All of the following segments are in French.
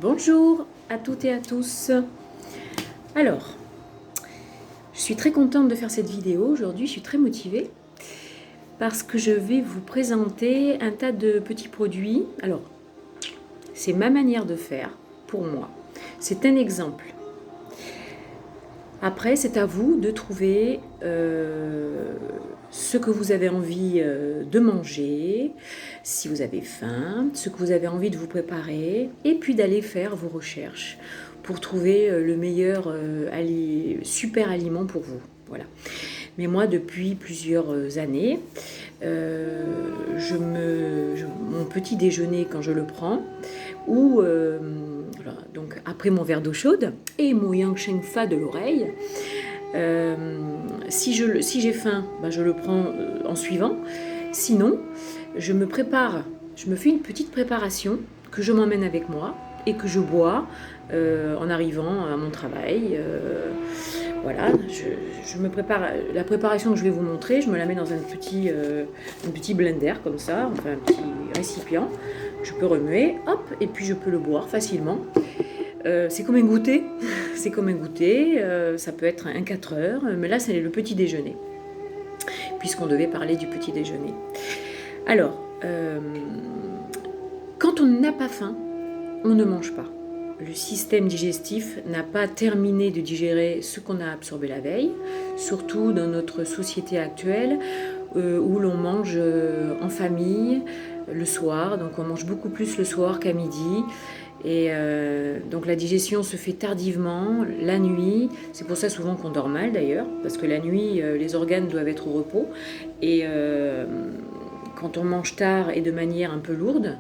Bonjour à toutes et à tous. Alors, je suis très contente de faire cette vidéo aujourd'hui, je suis très motivée parce que je vais vous présenter un tas de petits produits. Alors, c'est ma manière de faire pour moi. C'est un exemple. Après, c'est à vous de trouver ce que vous avez envie de manger, si vous avez faim, ce que vous avez envie de vous préparer, et puis d'aller faire vos recherches pour trouver le meilleur super aliment pour vous. Voilà. Mais moi, depuis plusieurs années, mon petit déjeuner quand je le prends, ou donc après mon verre d'eau chaude et mon Yang Sheng Fa de l'oreille, si j'ai faim, je le prends en suivant. Sinon, je me fais une petite préparation que je m'emmène avec moi et que je bois en arrivant à mon travail. Voilà, je me prépare. La préparation que je vais vous montrer, je me la mets dans un petit blender comme ça, enfin un petit récipient. Je peux remuer, hop, et puis je peux le boire facilement. C'est comme un goûter, ça peut être un 4 heures, mais là c'est le petit déjeuner, puisqu'on devait parler du petit déjeuner. Alors, quand on n'a pas faim, on ne mange pas. Le système digestif n'a pas terminé de digérer ce qu'on a absorbé la veille, surtout dans notre société actuelle où l'on mange en famille le soir, donc on mange beaucoup plus le soir qu'à midi. Et donc la digestion se fait tardivement, la nuit, c'est pour ça souvent qu'on dort mal d'ailleurs, parce que la nuit, les organes doivent être au repos, et quand on mange tard et de manière un peu lourde,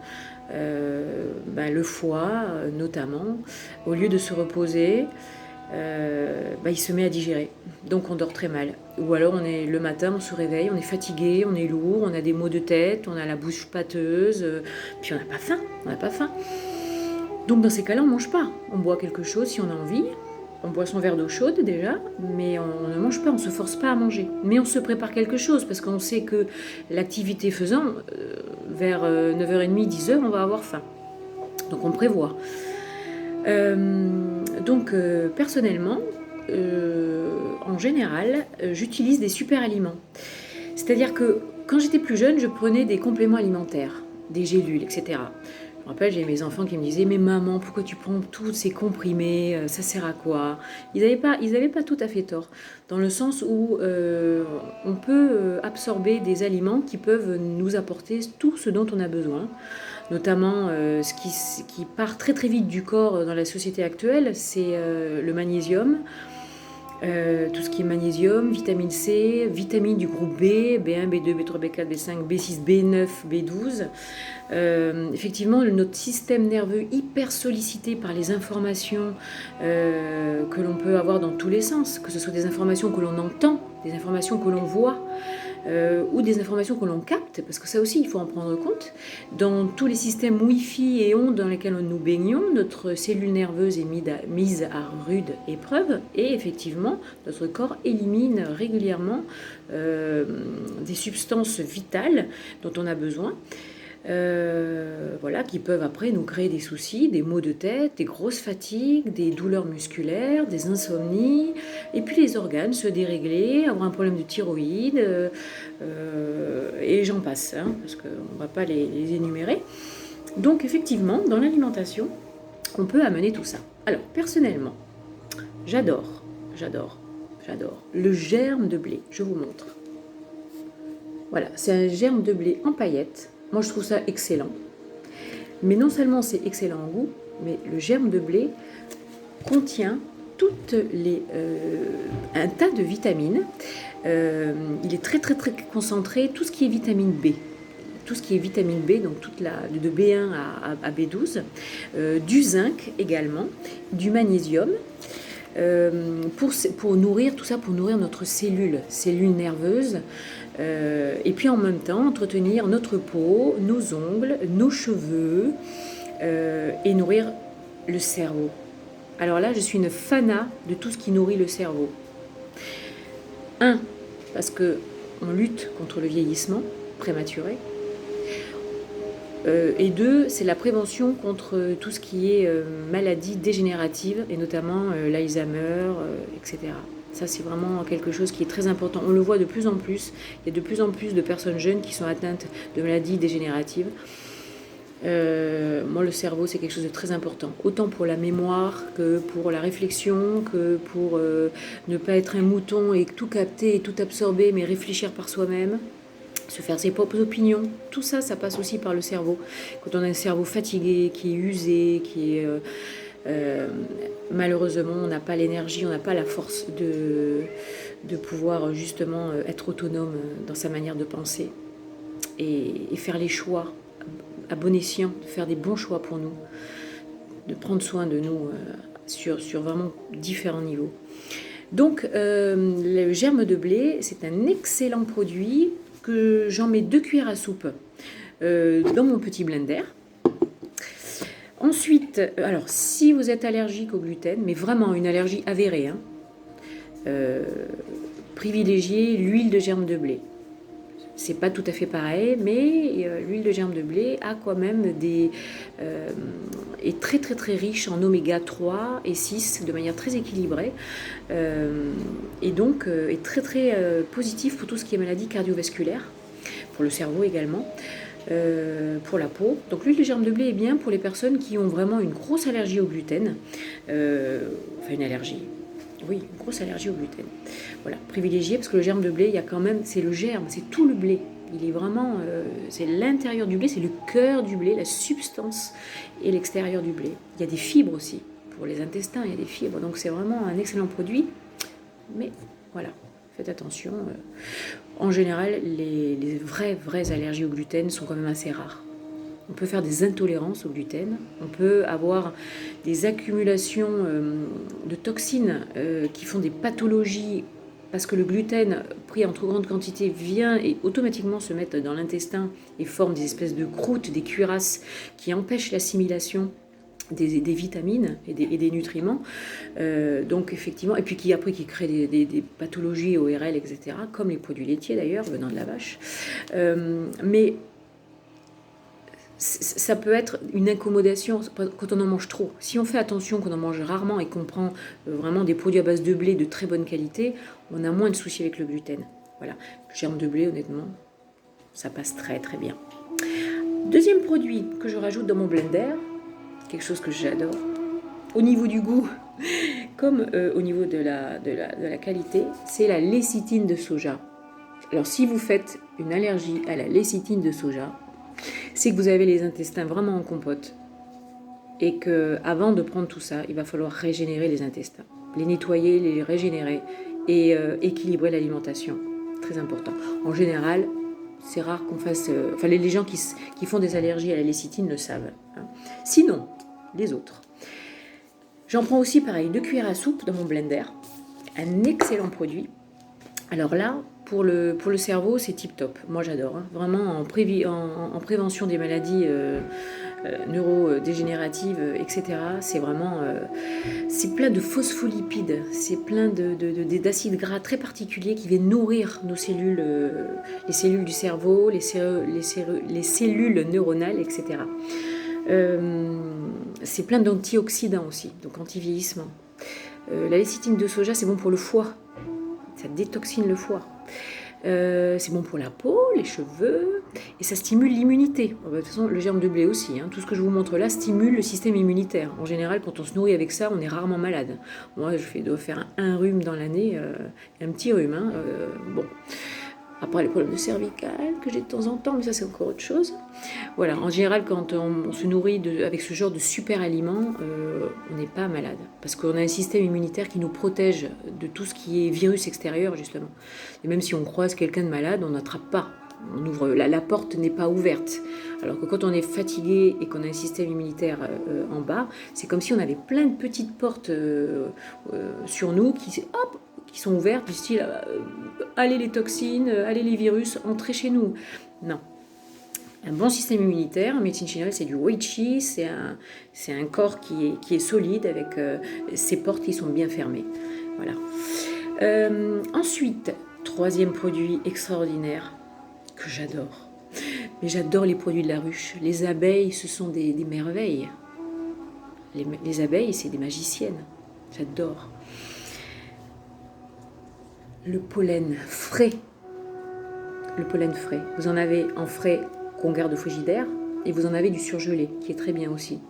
le foie notamment, au lieu de se reposer, il se met à digérer, donc on dort très mal. Ou alors le matin on se réveille, on est fatigué, on est lourd, on a des maux de tête, on a la bouche pâteuse, puis on n'a pas faim. Donc dans ces cas-là, on ne mange pas. On boit quelque chose si on a envie. On boit son verre d'eau chaude déjà, mais on ne mange pas, on ne se force pas à manger. Mais on se prépare quelque chose parce qu'on sait que l'activité faisant, vers 9h30, 10h, on va avoir faim. Donc on prévoit. Personnellement, en général, j'utilise des super aliments. C'est-à-dire que quand j'étais plus jeune, je prenais des compléments alimentaires, des gélules, etc. Je me rappelle, j'ai mes enfants qui me disaient « Mais maman, pourquoi tu prends tous ces comprimés? Ça sert à quoi ?» Ils n'avaient pas tout à fait tort, dans le sens où on peut absorber des aliments qui peuvent nous apporter tout ce dont on a besoin, notamment ce qui part très très vite du corps dans la société actuelle, c'est le magnésium. Tout ce qui est magnésium, vitamine C, vitamines du groupe B, B1, B2, B3, B4, B5, B6, B9, B12. Effectivement, notre système nerveux hyper sollicité par les informations que l'on peut avoir dans tous les sens, que ce soit des informations que l'on entend, des informations que l'on voit, ou des informations que l'on capte, parce que ça aussi il faut en prendre compte. Dans tous les systèmes Wi-Fi et ondes dans lesquels nous baignons, notre cellule nerveuse est mise à rude épreuve, et effectivement notre corps élimine régulièrement des substances vitales dont on a besoin. Qui peuvent après nous créer des soucis, des maux de tête, des grosses fatigues, des douleurs musculaires, des insomnies, et puis les organes se dérégler, avoir un problème de thyroïde, et j'en passe, parce qu'on ne va pas les énumérer. Donc effectivement, dans l'alimentation, on peut amener tout ça. Alors personnellement, j'adore le germe de blé. Je vous montre. Voilà, c'est un germe de blé en paillettes. Moi, je trouve ça excellent. Mais non seulement c'est excellent en goût, mais le germe de blé contient un tas de vitamines. Il est très très très concentré, tout ce qui est vitamine B. Tout ce qui est vitamine B, donc de B1 à B12. Du zinc également, du magnésium. Pour nourrir tout ça, pour nourrir notre cellule nerveuse, et puis en même temps entretenir notre peau, nos ongles, nos cheveux, et nourrir le cerveau. Alors là, je suis une fana de tout ce qui nourrit le cerveau. Parce que on lutte contre le vieillissement prématuré. Et 2, c'est la prévention contre tout ce qui est maladies dégénératives, et notamment l'Alzheimer, etc. Ça, c'est vraiment quelque chose qui est très important. On le voit de plus en plus. Il y a de plus en plus de personnes jeunes qui sont atteintes de maladies dégénératives. Moi, le cerveau, c'est quelque chose de très important. Autant pour la mémoire que pour la réflexion, que pour ne pas être un mouton et tout capter et tout absorber, mais réfléchir par soi-même, se faire ses propres opinions. Tout ça, ça passe aussi par le cerveau. Quand on a un cerveau fatigué, qui est usé, qui est... malheureusement, on n'a pas l'énergie, on n'a pas la force de pouvoir justement être autonome dans sa manière de penser et faire les choix à bon escient, de faire des bons choix pour nous, de prendre soin de nous sur vraiment différents niveaux. Donc, le germe de blé, c'est un excellent produit que j'en mets 2 cuillères à soupe dans mon petit blender. Ensuite, alors si vous êtes allergique au gluten, mais vraiment une allergie avérée, hein, privilégiez l'huile de germe de blé. C'est pas tout à fait pareil, mais l'huile de germe de blé a quand même est très très très riche en oméga 3 et 6 de manière très équilibrée, et donc est très très positif pour tout ce qui est maladie cardiovasculaire, pour le cerveau également. Pour la peau. Donc l'huile de germe de blé est bien pour les personnes qui ont vraiment une grosse allergie au gluten. Enfin une allergie. Oui, une grosse allergie au gluten. Voilà, privilégié parce que le germe de blé, il y a quand même, c'est le germe, c'est tout le blé. Il est vraiment, c'est l'intérieur du blé, c'est le cœur du blé, la substance et l'extérieur du blé. Il y a des fibres aussi. Pour les intestins, il y a des fibres. Donc c'est vraiment un excellent produit. Mais voilà, faites attention. En général, les vraies allergies au gluten sont quand même assez rares. On peut faire des intolérances au gluten, on peut avoir des accumulations de toxines qui font des pathologies parce que le gluten pris en trop grande quantité vient et automatiquement se mettre dans l'intestin et forme des espèces de croûtes, des cuirasses qui empêchent l'assimilation des vitamines et des nutriments, donc effectivement, et puis qui crée des pathologies ORL, etc., comme les produits laitiers d'ailleurs, venant de la vache. Mais ça peut être une incommodation quand on en mange trop. Si on fait attention, qu'on en mange rarement et qu'on prend vraiment des produits à base de blé de très bonne qualité, on a moins de soucis avec le gluten. Voilà, le germe de blé, honnêtement, ça passe très très bien. Deuxième produit que je rajoute dans mon blender, quelque chose que j'adore, au niveau du goût comme au niveau de la qualité, c'est la lécithine de soja. Alors si vous faites une allergie à la lécithine de soja, c'est que vous avez les intestins vraiment en compote et que avant de prendre tout ça, il va falloir régénérer les intestins, les nettoyer, les régénérer et équilibrer l'alimentation. Très important. En général, c'est rare qu'on fasse... Enfin, les gens qui font des allergies à la lécithine le savent. Hein. Sinon, les autres. J'en prends aussi, pareil, 2 cuillères à soupe dans mon blender. Un excellent produit. Alors là, pour le cerveau, c'est tip top. Moi, j'adore. Hein. Vraiment, en prévention des maladies neurodégénératives, etc. C'est vraiment... c'est plein de phospholipides. C'est plein d'acides gras très particuliers qui viennent nourrir nos cellules, les cellules du cerveau, les cellules neuronales, etc. C'est plein d'antioxydants aussi, donc anti-vieillissement. La lécithine de soja, c'est bon pour le foie. Ça détoxine le foie. C'est bon pour la peau, les cheveux, et ça stimule l'immunité. De toute façon, le germe de blé aussi. Hein. Tout ce que je vous montre là stimule le système immunitaire. En général, quand on se nourrit avec ça, on est rarement malade. Moi, je dois faire un rhume dans l'année, un petit rhume. Hein. Bon. Après, les problèmes de cervicales que j'ai de temps en temps, mais ça, c'est encore autre chose. Voilà, en général, quand on se nourrit avec ce genre de super aliments, on n'est pas malade. Parce qu'on a un système immunitaire qui nous protège de tout ce qui est virus extérieur, justement. Et même si on croise quelqu'un de malade, on n'attrape pas. On ouvre, la porte n'est pas ouverte. Alors que quand on est fatigué et qu'on a un système immunitaire en bas, c'est comme si on avait plein de petites portes sur nous qui sont ouvertes, du style allez les toxines, allez les virus, entrez chez nous. Non. Un bon système immunitaire, en médecine chinoise, c'est du Wei Qi, c'est un corps qui est solide avec ses portes qui sont bien fermées. Voilà. Ensuite, troisième produit extraordinaire que j'adore. Mais j'adore les produits de la ruche. Les abeilles, ce sont des merveilles. Les abeilles, c'est des magiciennes. J'adore. Le pollen frais. Le pollen frais. Vous en avez en frais qu'on garde au frigidaire et vous en avez du surgelé qui est très bien aussi.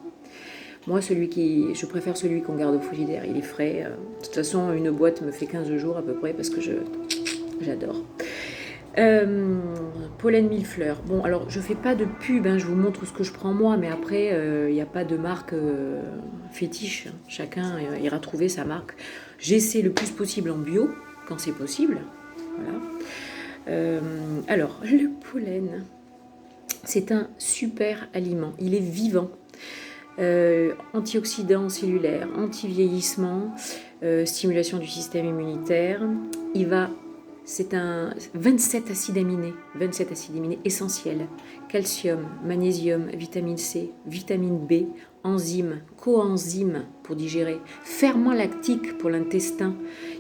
Moi, je préfère celui qu'on garde au frigidaire. Il est frais. De toute façon, une boîte me fait 15 jours à peu près parce que j'adore. Pollen millefleur. Bon, alors je fais pas de pub, hein, je vous montre ce que je prends moi, mais après, il n'y a pas de marque fétiche. Chacun ira trouver sa marque. J'essaie le plus possible en bio, quand c'est possible. Voilà. Alors, le pollen, c'est un super aliment. Il est vivant. Antioxydant cellulaire, anti-vieillissement, stimulation du système immunitaire. C'est un 27 acides aminés essentiels. Calcium, magnésium, vitamine C, vitamine B, enzymes, coenzymes pour digérer, ferment lactique pour l'intestin.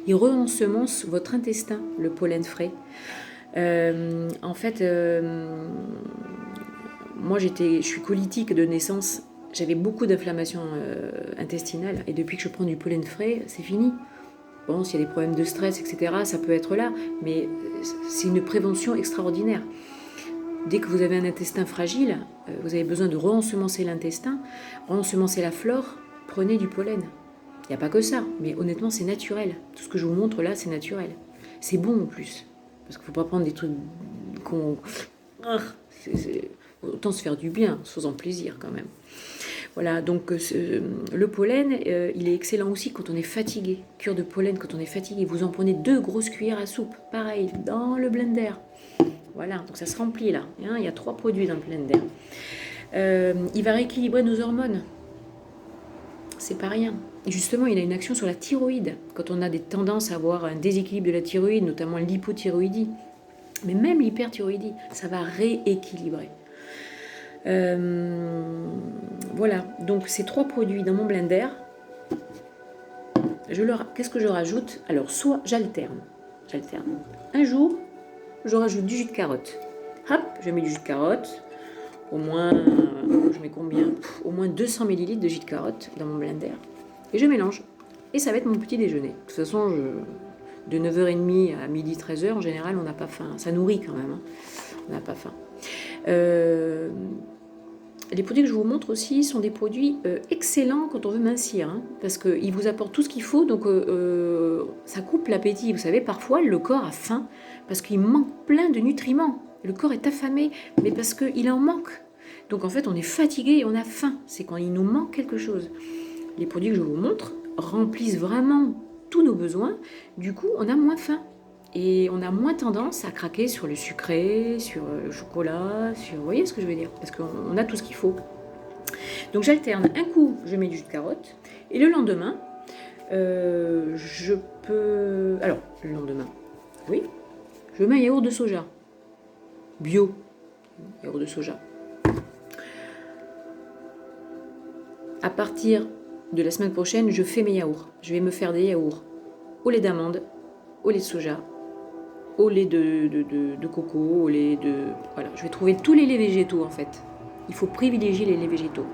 Il re-ensemence votre intestin, le pollen frais. En fait, moi je suis colitique de naissance. J'avais beaucoup d'inflammation intestinale et depuis que je prends du pollen frais, c'est fini. Bon, s'il y a des problèmes de stress, etc., ça peut être là, mais c'est une prévention extraordinaire. Dès que vous avez un intestin fragile, vous avez besoin de re-ensemencer l'intestin, re-ensemencer la flore, prenez du pollen. Il n'y a pas que ça, mais honnêtement, c'est naturel. Tout ce que je vous montre là, c'est naturel. C'est bon en plus, parce qu'il ne faut pas prendre des trucs qu'on... Autant se faire du bien, en se faisant plaisir quand même. Voilà, donc le pollen, il est excellent aussi quand on est fatigué. Cure de pollen quand on est fatigué. Vous en prenez 2 grosses cuillères à soupe, pareil, dans le blender. Voilà, donc ça se remplit là. Hein, il y a 3 produits dans le blender. Il va rééquilibrer nos hormones. C'est pas rien. Et justement, il a une action sur la thyroïde. Quand on a des tendances à avoir un déséquilibre de la thyroïde, notamment l'hypothyroïdie, mais même l'hyperthyroïdie, ça va rééquilibrer. Voilà, donc ces 3 produits dans mon blender, qu'est-ce que je rajoute? Alors, soit j'alterne. Un jour, je rajoute du jus de carotte. Hop, je mets du jus de carotte. Au moins, je mets combien? Au moins 200 ml de jus de carotte dans mon blender. Et je mélange. Et ça va être mon petit déjeuner. De toute façon, de 9h30 à midi 13h, en général, on n'a pas faim. Ça nourrit quand même. Hein. On n'a pas faim. Les produits que je vous montre aussi sont des produits excellents quand on veut mincir, hein, parce qu'ils vous apportent tout ce qu'il faut, donc ça coupe l'appétit. Vous savez, parfois le corps a faim parce qu'il manque plein de nutriments. Le corps est affamé, mais parce qu'il en manque. Donc en fait, on est fatigué et on a faim. C'est quand il nous manque quelque chose. Les produits que je vous montre remplissent vraiment tous nos besoins. Du coup, on a moins faim. Et on a moins tendance à craquer sur le sucré, sur le chocolat, vous voyez ce que je veux dire? Parce qu'on a tout ce qu'il faut. Donc j'alterne. Un coup, je mets du jus de carotte. Et le lendemain, je peux... Alors, le lendemain, oui, je mets un yaourt de soja. Bio. Yaourt de soja. À partir de la semaine prochaine, je fais mes yaourts. Je vais me faire des yaourts au lait d'amande, au lait de soja, au lait de coco, au lait de... Voilà, je vais trouver tous les laits végétaux en fait. Il faut privilégier les laits végétaux.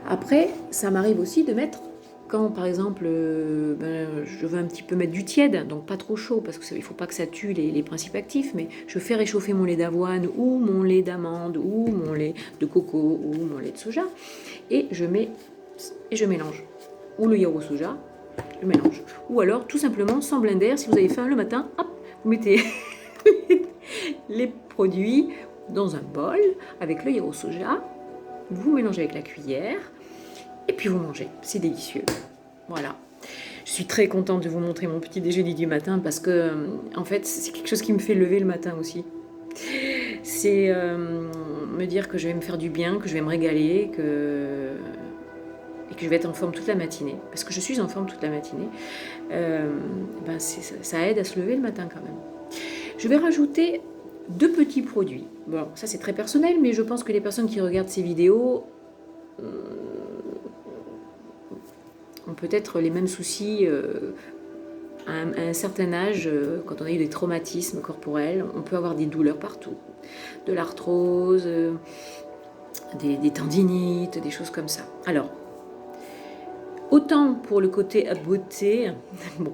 Après, ça m'arrive aussi de mettre, quand par exemple, je veux un petit peu mettre du tiède, donc pas trop chaud, parce qu'il ne faut pas que ça tue les principes actifs, mais je fais réchauffer mon lait d'avoine, ou mon lait d'amande, ou mon lait de coco, ou mon lait de soja, et je mélange. Ou le yaourt au soja, je mélange. Ou alors, tout simplement, sans blender, si vous avez faim le matin, hop, vous mettez les produits dans un bol avec le yaourt au soja, vous mélangez avec la cuillère et puis vous mangez. C'est délicieux. Voilà. Je suis très contente de vous montrer mon petit déjeuner du matin parce que, en fait, c'est quelque chose qui me fait lever le matin aussi. C'est me dire que je vais me faire du bien, que je vais me régaler, et que je vais être en forme toute la matinée. Parce que je suis en forme toute la matinée. Ça aide à se lever le matin quand même. Je vais rajouter 2 petits produits. Bon, ça c'est très personnel, mais je pense que les personnes qui regardent ces vidéos ont peut-être les mêmes soucis à un certain âge. Quand on a eu des traumatismes corporels, on peut avoir des douleurs partout. de l'arthrose, des tendinites, des choses comme ça. Alors, autant pour le côté beauté, bon,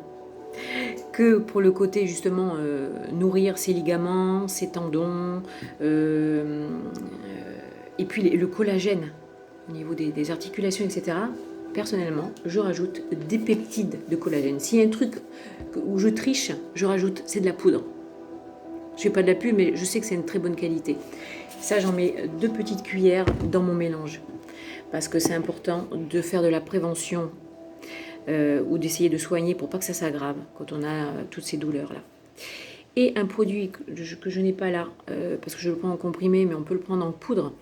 que pour le côté justement nourrir ses ligaments, ses tendons, et puis le collagène au niveau des articulations, etc. Personnellement, je rajoute des peptides de collagène. S'il y a un truc où je triche, je rajoute, c'est de la poudre. Je fais pas de la pub, mais je sais que c'est une très bonne qualité. Ça, j'en mets 2 petites cuillères dans mon mélange. Parce que c'est important de faire de la prévention ou d'essayer de soigner pour pas que ça s'aggrave quand on a toutes ces douleurs-là. Et un produit que je n'ai pas là, parce que je le prends en comprimé, mais on peut le prendre en poudre,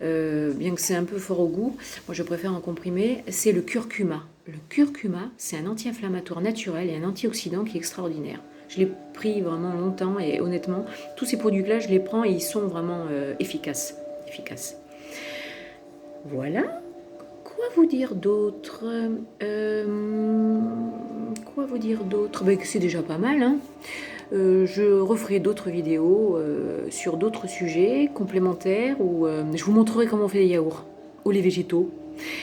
bien que c'est un peu fort au goût, moi je préfère en comprimé, c'est le curcuma. Le curcuma, c'est un anti-inflammatoire naturel et un antioxydant qui est extraordinaire. Je l'ai pris vraiment longtemps et honnêtement, tous ces produits-là, je les prends et ils sont vraiment efficaces. Voilà. Quoi vous dire d'autre Ben, c'est déjà pas mal, hein. Je referai d'autres vidéos sur d'autres sujets complémentaires où je vous montrerai comment on fait des yaourts au lait végétaux.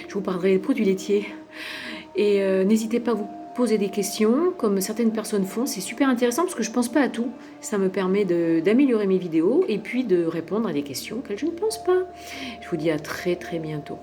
Je vous parlerai des produits laitiers. Et n'hésitez pas à vous poser des questions, comme certaines personnes font. C'est super intéressant parce que je pense pas à tout. Ça me permet d'améliorer mes vidéos et puis de répondre à des questions auxquelles je ne pense pas. Je vous dis à très très bientôt.